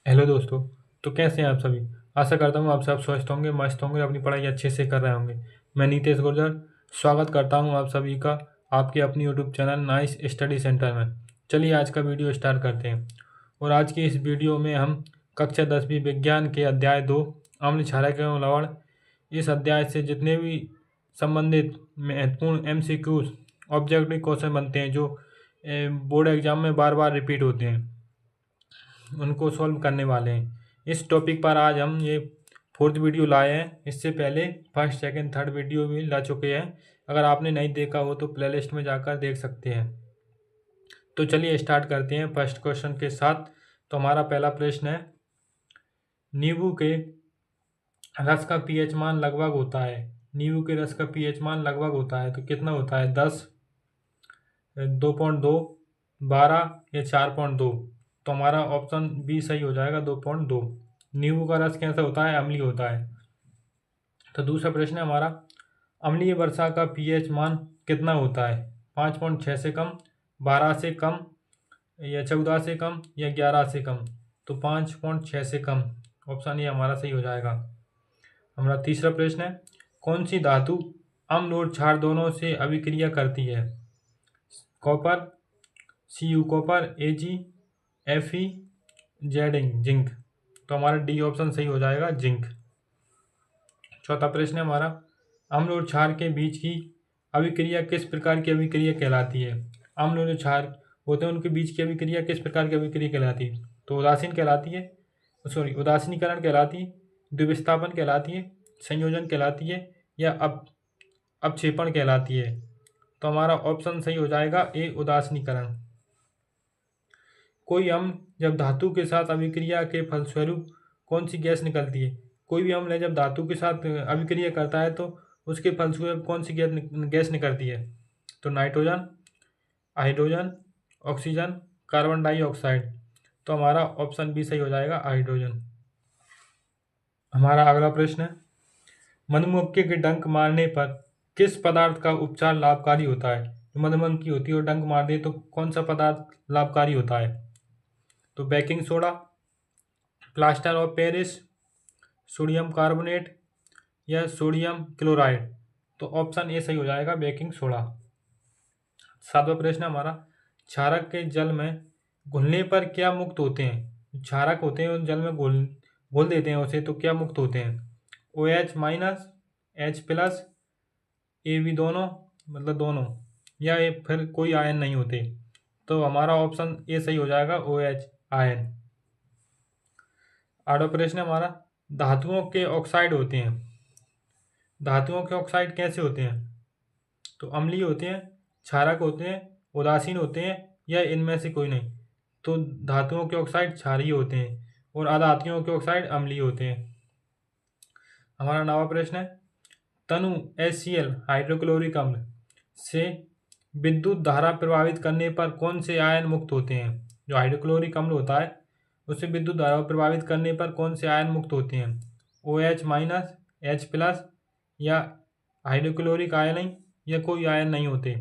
Hello दोस्तों। तो कैसे हैं आप सभी। आशा करता हूँ आप सब स्वस्थ होंगे, मस्त होंगे, अपनी पढ़ाई अच्छे से कर रहे होंगे। मैं नीतेश गुर्जर स्वागत करता हूँ आप सभी का आपके अपनी YouTube channel nice study centre में। चलिए आज का वीडियो स्टार्ट करते हैं। और आज की इस वीडियो में हम कक्षा 10वीं विज्ञान के अध्याय 2 अम्ल क्षारक एवं लवण, इस अध्याय से जितने भी संबंधित महत्वपूर्ण MCQs ऑब्जेक्टिव क्वेश्चन बनते हैं जो बोर्ड एग्जाम में बार बार रिपीट होते हैं, उनको सॉल्व करने वाले हैं। इस टॉपिक पर आज हम ये फोर्थ वीडियो लाए हैं। इससे पहले फर्स्ट सेकंड थर्ड वीडियो भी ला चुके हैं। अगर आपने नहीं देखा हो तो प्लेलिस्ट में जाकर देख सकते हैं। तो चलिए स्टार्ट करते हैं फर्स्ट क्वेश्चन के साथ। तो हमारा पहला प्रश्न है, नींबू के रस का पीएच मान लगभग होता है। नींबू के रस का पीएच मान लगभग होता है तो कितना होता है? 10, 2.2, 12 या 4.2। तो हमारा ऑप्शन बी सही हो जाएगा, 2.2। नींबू का रस कैसा होता है? अम्लीय होता है। तो दूसरा प्रश्न है हमारा, अम्लीय वर्षा का पीएच मान कितना होता है? 5.6 से कम, 12 से कम या 14 से कम या 11 से कम। तो 5.6 से कम, ऑप्शन ये हमारा सही हो जाएगा। हमारा तीसरा प्रश्न है, कौन सी धातु अम्ल और क्षार दोनों से अभिक्रिया करती है? Copper, Cu copper, Ag, Fe, zinc. तो हमारा डी ऑप्शन सही हो जाएगा, जिंक। चौथा प्रश्न है हमारा, अम्ल और क्षार के बीच की अभिक्रिया किस प्रकार की अभिक्रिया कहलाती है? अम्ल और जो क्षार होते हैं उनके बीच की अभिक्रिया किस प्रकार की अभिक्रिया कहलाती है? तो उदासीन कहलाती है, सॉरी उदासीनीकरण कहलाती है, द्विविस्थापन कहलाती है, संयोजन कहलाती है या अपक्षेपण कहलाती है। तो हमारा ऑप्शन सही हो जाएगा ए, उदासीनीकरण। कोई अम्ल जब धातु के साथ अभिक्रिया के फलस्वरूप कौन सी गैस निकलती है? कोई भी अम्ल है जब धातु के साथ अभिक्रिया करता है तो उसके फलस्वरूप कौन सी गैस निकलती है? तो nitrogen, hydrogen, oxygen, carbon dioxide. तो हमारा ऑप्शन बी सही हो जाएगा, हाइड्रोजन। हमारा अगला प्रश्न है, मधुमक्खी के डंक मारने पर किस पदार्थ का उपचार लाभकारी होता है? मधुमक्खी होती है और डंक मार दे तो कौन सा पदार्थ लाभकारी होता है? तो baking soda, plaster of Paris, sodium carbonate या सोडियम क्लोराइड। तो ऑप्शन ए सही हो जाएगा, बेकिंग सोडा। सातवां प्रश्न हमारा, क्षारक के जल में घुलने पर क्या मुक्त होते हैं? क्षारक होते हैं उन जल में घोल घोल देते हैं उसे तो क्या मुक्त होते हैं? OH-, H+, AB दोनों, मतलब दोनों, या फिर कोई आयन नहीं होते। तो हमारा ऑप्शन ए सही हो जाएगा, OH आयन। आठवां प्रश्न हमारा, धातुओं के ऑक्साइड होते हैं। धातुओं के ऑक्साइड कैसे होते हैं? तो अम्लीय होते हैं, क्षारक होते हैं, उदासीन होते हैं या इनमें से कोई नहीं। तो धातुओं के ऑक्साइड क्षारीय होते हैं और अधातुओं के ऑक्साइड अम्लीय होते हैं। हमारा नवा प्रश्न है, तनु HCl हाइड्रोक्लोरिक अम्ल से विद्युत धारा प्रभावित करने पर कौन से आयन मुक्त होते हैं? जो हाइड्रोक्लोरिक अम्ल होता है उससे विद्युत धारा प्रभावित करने पर कौन से आयन मुक्त होते हैं? OH-, H+, या हाइड्रोक्लोरिक आयन या कोई आयन नहीं होते।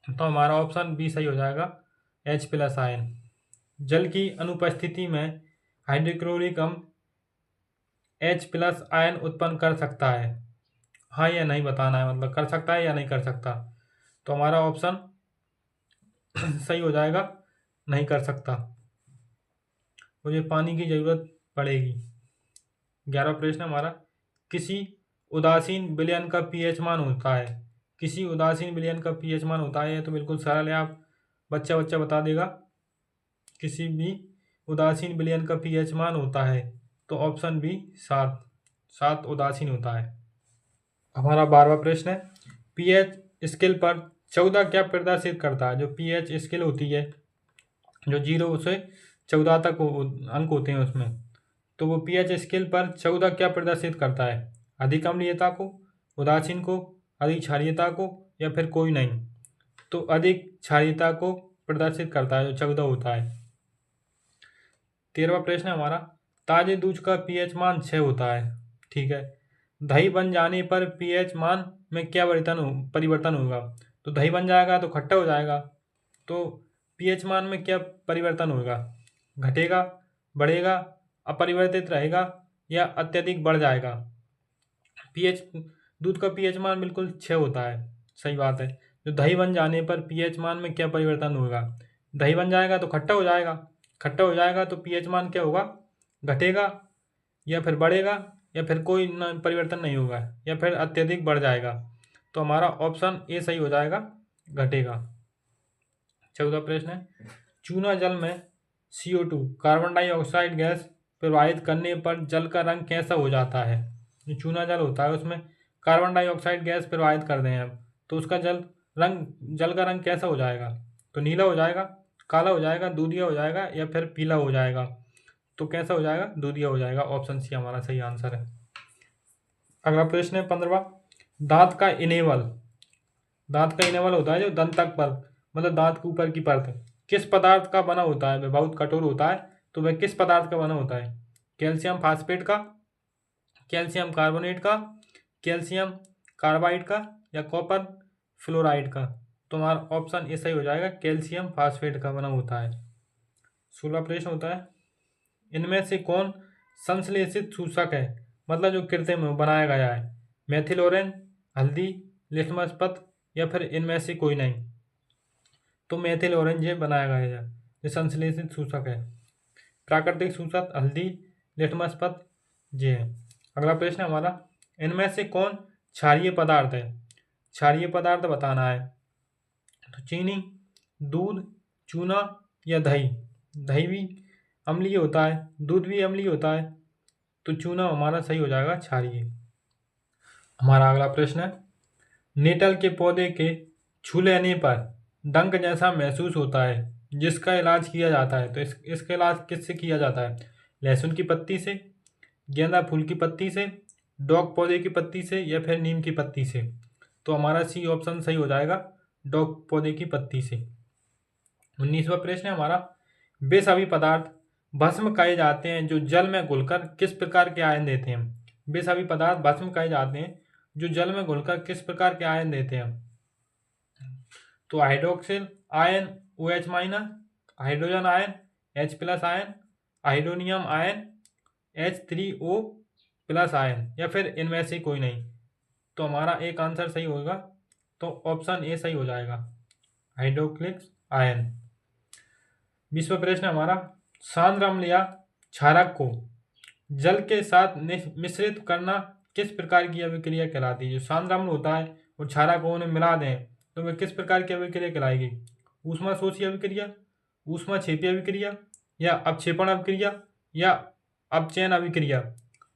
तो हमारा ऑप्शन बी सही हो जाएगा, H+ आयन। जल की अनुपस्थिति में हाइड्रोक्लोरिक अम्ल H+ आयन उत्पन्न कर सकता है, हाँ या नहीं बताना है, मतलब कर सकता है या नहीं कर सकता। तो हमारा ऑप्शन सही हो जाएगा, नहीं कर सकता, मुझे पानी की ज़रूरत पड़ेगी। 11वां प्रश्न हमारा, किसी उदासीन विलयन का पीएच मान होता है। किसी उदासीन विलयन का पीएच मान होता है तो बिल्कुल सरल है, आप बच्चा बता देगा। किसी भी उदासीन विलयन का पीएच मान होता है तो ऑप्शन बी 7, 7 उदासीन होता है। हमारा 12वां प्रश्न है, पीएच स्केल पर 14 क्या प्रदर्शित करता है? जो पीएच स्केल होती है, जो 0 से 14 तक अंक होते हैं उसमें, तो वो पीएच स्केल पर 14 क्या प्रदर्शित करता है? अधिक अम्लीयता को, उदासीन को, अधिक क्षारीयता को या फिर कोई नहीं। तो अधिक क्षारीयता को प्रदर्शित करता है, जो 14 होता है। 13वां प्रश्न है हमारा, ताजे दूध का पीएच मान 6 होता है, ठीक है। दही बन जाने पर पीएच मान में क्या परिवर्तन होगा? तो दही बन जाएगा तो खट्टा हो जाएगा, तो पीएच मान में क्या परिवर्तन होगा? घटेगा, बढ़ेगा, अपरिवर्तित रहेगा या अत्यधिक बढ़ जाएगा। पीएच दूध का पीएच मान बिल्कुल 6 होता है, सही बात है। जो दही बन जाने पर पीएच मान में क्या परिवर्तन होगा? दही बन जाएगा तो खट्टा हो जाएगा, खट्टा हो जाएगा तो पीएच मान क्या होगा? घटेगा या फिर बढ़ेगा या फिर कोई परिवर्तन नहीं होगा या फिर अत्यधिक बढ़ जाएगा। तो हमारा ऑप्शन ए सही हो जाएगा, घटेगा। 14 प्रश्न है, चूना जल में CO2 कार्बन डाइऑक्साइड गैस प्रवाहित करने पर जल का रंग कैसा हो जाता है? जो चूना जल होता है उसमें कार्बन डाइऑक्साइड गैस प्रवाहित कर दें हम, तो उसका जल का रंग कैसा हो जाएगा? तो नीला हो जाएगा, काला हो जाएगा, दूधिया हो जाएगा या फिर पीला हो जाएगा। तो कैसा हो जाएगा? दूधिया हो जाएगा। ऑप्शन सी हमारा सही आंसर है। अगला प्रश्न है 15वां, दांत का इनेवल होता है जो दंतक पर, मतलब दांत के ऊपर की परत, किस पदार्थ का बना होता है? वह बहुत कठोर होता है, तो वह किस पदार्थ का बना होता है? कैल्शियम फास्फेट का, कैल्शियम कार्बोनेट का, कैल्शियम कार्बाइड का या कॉपर फ्लोराइड का? तो हमारा ऑप्शन ए सही हो जाएगा, कैल्शियम फास्फेट का बना होता है। 16 प्रश्न होता है, इनमें से कौन संश्लेषित सूचक है, मतलब जो कृत्रिम बनाया गया है? मेथिल ऑरेंज, हल्दी, लिटमस पत्र या फिर इनमें से कोई नहीं? तो मेथिल ऑरेंज ये बनाया गया है, ये संश्लेषित सूचक है। प्राकृतिक सूचक हल्दी, लिटमस पत्र ये है। अगला प्रश्न हमारा, इनमें से कौन क्षारीय पदार्थ है? क्षारीय पदार्थ बताना है। तो चीनी, दूध, चूना या दही? दही भी अम्लीय होता है, दूध भी अम्लीय होता है, तो चूना हमारा सही हो जाएगा, क्षारीय। हमारा अगला प्रश्न है, नेटल के पौधे के छू लेने पर डंक जैसा महसूस होता है, जिसका इलाज किया जाता है, तो इसका इलाज किससे किया जाता है? लहसुन की पत्ती से, गेंदा फूल की पत्ती से, डॉग पौधे की पत्ती से या फिर नीम की पत्ती से? तो हमारा सी ऑप्शन सही हो जाएगा, डॉग पौधे की पत्ती से। 19वां प्रश्न है हमारा, वे सभी पदार्थ भस्म कहे जाते हैं जो जल में घुलकर किस प्रकार के आयन देते हैं? वे सभी पदार्थ भस्म कहे जाते हैं जो जल में घुलकर किस प्रकार के आयन देते हैं? तो hydroxyl ion OH minus, hydrogen ion H plus ion, hydronium ion H3O plus ion या फिर इनमें से कोई नहीं? तो हमारा एक आंसर सही होगा, तो ऑप्शन ए सही हो जाएगा, हाइड्रोक्सिल आयन। 20वां प्रश्न हमारा, सांद्र अम्ल या क्षारक को जल के साथ मिश्रित करना किस प्रकार की अभिक्रिया कहलाती है? जो सांद्र अम्ल होता है और क्षारक को उन्हें मिला दें तो वह किस प्रकार की अभिक्रिया कहलाएगी? ऊष्माशोषी अभिक्रिया, ऊष्माक्षेपी अभिक्रिया या अपक्षेपण अभिक्रिया या अपचयन अभिक्रिया?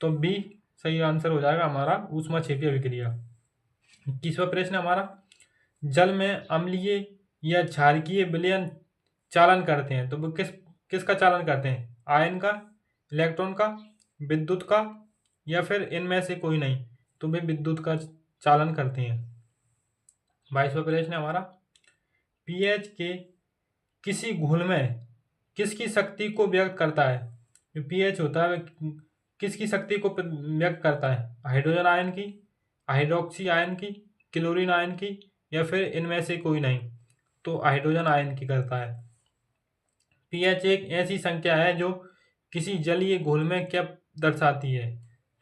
तो बी सही आंसर हो जाएगा हमारा, ऊष्माक्षेपी अभिक्रिया। 21वां प्रश्न हमारा, जल में अम्लीय या क्षारकीय विलयन चालन करते हैं, तो वो किसका चालन करते हैं? आयन का, इलेक्ट्रॉन का, विद्युत का या फिर इनमें से कोई नहीं? तो वे विद्युत का चालन करते हैं। 22वां प्रश्न है हमारा, पीएच के किसी घुल में किसकी शक्ति को व्यक्त करता है? जो पीएच होता है वह किसकी शक्ति को व्यक्त करता है? हाइड्रोजन आयन की, हाइड्रोक्सी आयन की, क्लोरीन आयन की या फिर इनमें से कोई नहीं? तो हाइड्रोजन आयन की करता है। पीएच एक ऐसी संख्या है जो किसी जलीय घोल में क्या दर्शाती है?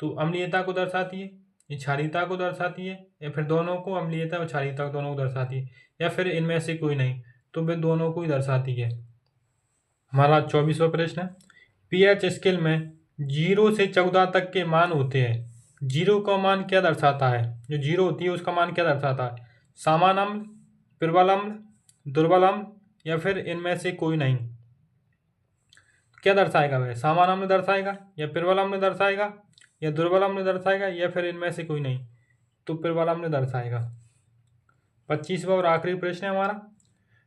तो अम्लीयता को दर्शाती है, क्षारीयता को दर्शाती है या फिर दोनों को, अम्लीयता और क्षारीयता दोनों को दर्शाती है या फिर इनमें से कोई नहीं? तो वे दोनों को ही दर्शाती है। हमारा 24वां प्रश्न है, पीएच स्केल में 0 से 14 तक के मान होते हैं, 0 का मान क्या दर्शाता है? जो 0 होती है उसका मान क्या दर्शाता है? सामान्य अम्ल, प्रबल अम्ल, दुर्बल अम्ल या फिर इनमें से कोई नहीं? क्या दर्शाएगा वह? सामान्य अम्ल दर्शाएगा या प्रबल अम्ल दर्शाएगा या दुर्बल अम्ल दर्शाएगा या फिर इनमें से कोई नहीं? तो प्रबल अम्ल दर्शाएगा। 25वां और आखिरी प्रश्न है हमारा,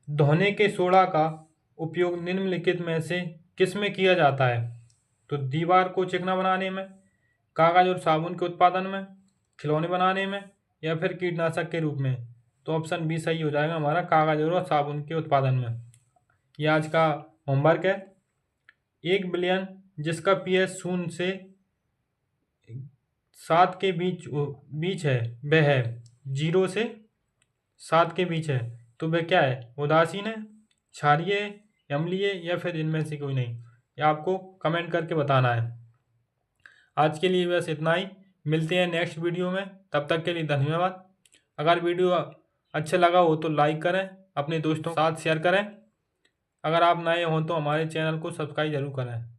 धोने के सोडा का उपयोग निम्नलिखित में से किस में किया जाता है? तो दीवार को चिकना बनाने में, कागज और साबुन के उत्पादन में, खिलौने बनाने में या फिर कीटनाशक के रूप में? तो ऑप्शन बी सही हो जाएगा हमारा, कागज और साबुन के उत्पादन में। यह आज का होमवर्क है। 1 बिलियन जिसका पीएच 0 से 7 के बीच है वह है 0 से 7 के बीच है, तो वह क्या है? उदासीन है, क्षारीय है, अम्लीय या फिर इनमें से कोई नहीं? ये आपको कमेंट करके बताना है। आज के लिए बस इतना ही, मिलते हैं नेक्स्ट वीडियो में, तब तक के लिए धन्यवाद। अगर वीडियो अच्छा लगा हो तो लाइक करें, अपने दोस्तों के साथ शेयर करें। अगर आप नए हों तो हमारे चैनल को सब्सक्राइब जरूर करें।